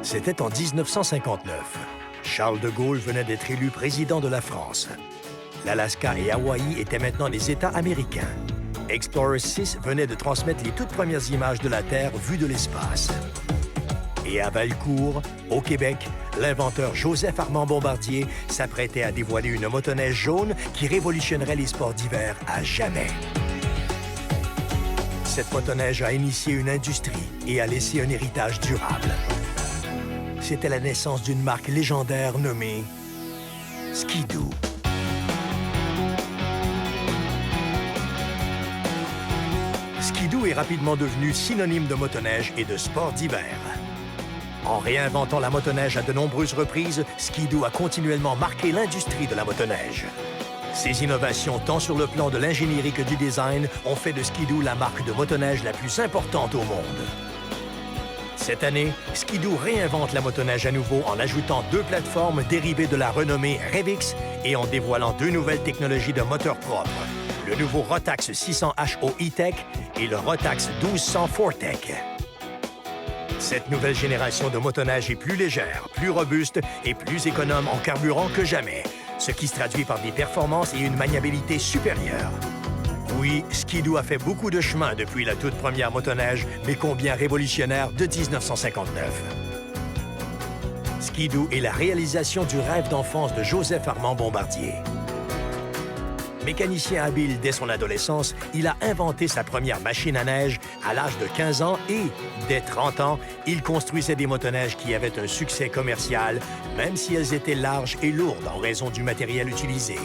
C'était en 1959. Charles de Gaulle venait d'être élu président de la France. L'Alaska et Hawaï étaient maintenant des États américains. Explorer 6 venait de transmettre les toutes premières images de la Terre vues de l'espace. Et à Valcourt, au Québec, l'inventeur Joseph Armand Bombardier s'apprêtait à dévoiler une motoneige jaune qui révolutionnerait les sports d'hiver à jamais. Cette motoneige a initié une industrie et a laissé un héritage durable. C'était la naissance d'une marque légendaire nommée Ski-Doo. Ski-Doo est rapidement devenu synonyme de motoneige et de sport d'hiver. En réinventant la motoneige à de nombreuses reprises, Ski-Doo a continuellement marqué l'industrie de la motoneige. Ses innovations, tant sur le plan de l'ingénierie que du design, ont fait de Ski-Doo la marque de motoneige la plus importante au monde. Cette année, Ski-Doo réinvente la motoneige à nouveau en ajoutant 2 plateformes dérivées de la renommée Revix et en dévoilant 2 nouvelles technologies de moteur propre, le nouveau Rotax 600 HO E-Tech et le Rotax 1200 4Tech. Cette nouvelle génération de motoneige est plus légère, plus robuste et plus économe en carburant que jamais, ce qui se traduit par des performances et une maniabilité supérieure. Oui, Ski-Doo a fait beaucoup de chemin depuis la toute première motoneige, mais combien révolutionnaire de 1959. Ski-Doo est la réalisation du rêve d'enfance de Joseph Armand Bombardier. Mécanicien habile dès son adolescence, il a inventé sa première machine à neige à l'âge de 15 ans et, dès 30 ans, il construisait des motoneiges qui avaient un succès commercial, même si elles étaient larges et lourdes en raison du matériel utilisé.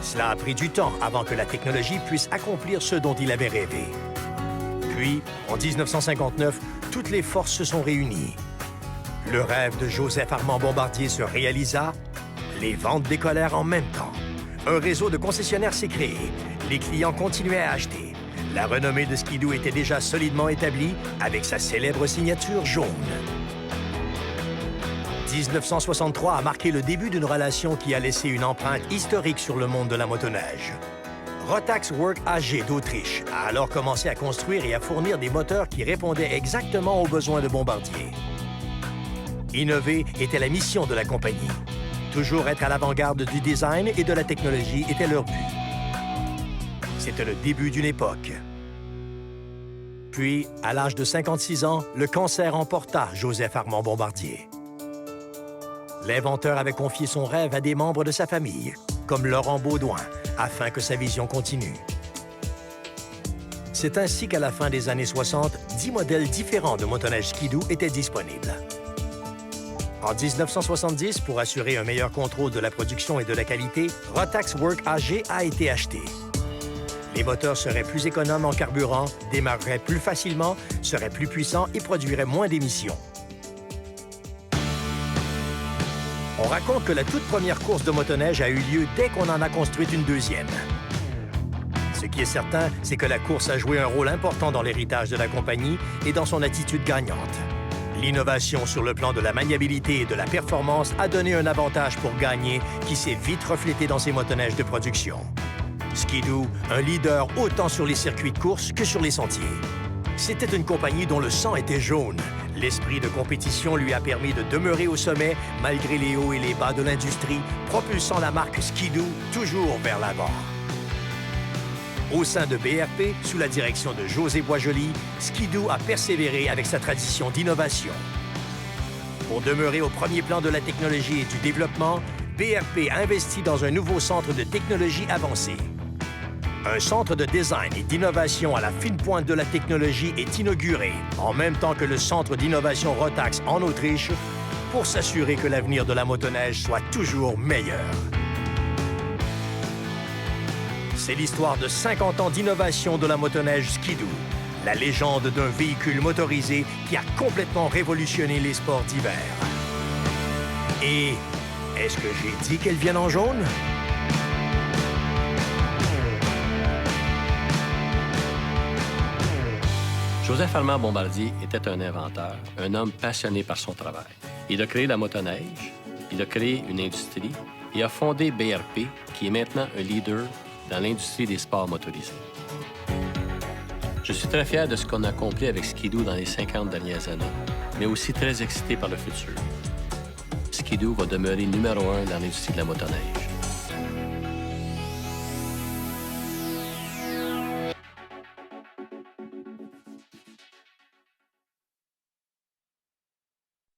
Cela a pris du temps avant que la technologie puisse accomplir ce dont il avait rêvé. Puis, en 1959, toutes les forces se sont réunies. Le rêve de Joseph Armand Bombardier se réalisa, les ventes décollèrent en même temps. Un réseau de concessionnaires s'est créé. Les clients continuaient à acheter. La renommée de Ski-Doo était déjà solidement établie avec sa célèbre signature jaune. 1963 a marqué le début d'une relation qui a laissé une empreinte historique sur le monde de la motoneige. Rotax Work AG d'Autriche a alors commencé à construire et à fournir des moteurs qui répondaient exactement aux besoins de Bombardier. Innover était la mission de la compagnie. Toujours être à l'avant-garde du design et de la technologie était leur but. C'était le début d'une époque. Puis, à l'âge de 56 ans, le cancer emporta Joseph Armand Bombardier. L'inventeur avait confié son rêve à des membres de sa famille, comme Laurent Baudouin, afin que sa vision continue. C'est ainsi qu'à la fin des années 60, 10 modèles différents de motoneige Ski-Doo étaient disponibles. En 1970, pour assurer un meilleur contrôle de la production et de la qualité, Rotax Work AG a été acheté. Les moteurs seraient plus économes en carburant, démarreraient plus facilement, seraient plus puissants et produiraient moins d'émissions. On raconte que la toute première course de motoneige a eu lieu dès qu'on en a construit une deuxième. Ce qui est certain, c'est que la course a joué un rôle important dans l'héritage de la compagnie et dans son attitude gagnante. L'innovation sur le plan de la maniabilité et de la performance a donné un avantage pour gagner qui s'est vite reflété dans ses motoneiges de production. Ski-Doo, un leader autant sur les circuits de course que sur les sentiers. C'était une compagnie dont le sang était jaune. L'esprit de compétition lui a permis de demeurer au sommet malgré les hauts et les bas de l'industrie, propulsant la marque Ski-Doo toujours vers l'avant. Au sein de BRP, sous la direction de José Boisjoli, Ski-Doo a persévéré avec sa tradition d'innovation. Pour demeurer au premier plan de la technologie et du développement, BRP a investi dans un nouveau centre de technologie avancée. Un centre de design et d'innovation à la fine pointe de la technologie est inauguré, en même temps que le centre d'innovation Rotax en Autriche, pour s'assurer que l'avenir de la motoneige soit toujours meilleur. C'est l'histoire de 50 ans d'innovation de la motoneige Ski-Doo, la légende d'un véhicule motorisé qui a complètement révolutionné les sports d'hiver. Et est-ce que j'ai dit qu'elles viennent en jaune? Joseph Armand Bombardier était un inventeur, un homme passionné par son travail. Il a créé la motoneige, il a créé une industrie et a fondé BRP, qui est maintenant un leader dans l'industrie des sports motorisés. Je suis très fier de ce qu'on a accompli avec Ski-Doo dans les 50 dernières années, mais aussi très excité par le futur. Ski-Doo va demeurer numéro 1 dans l'industrie de la motoneige.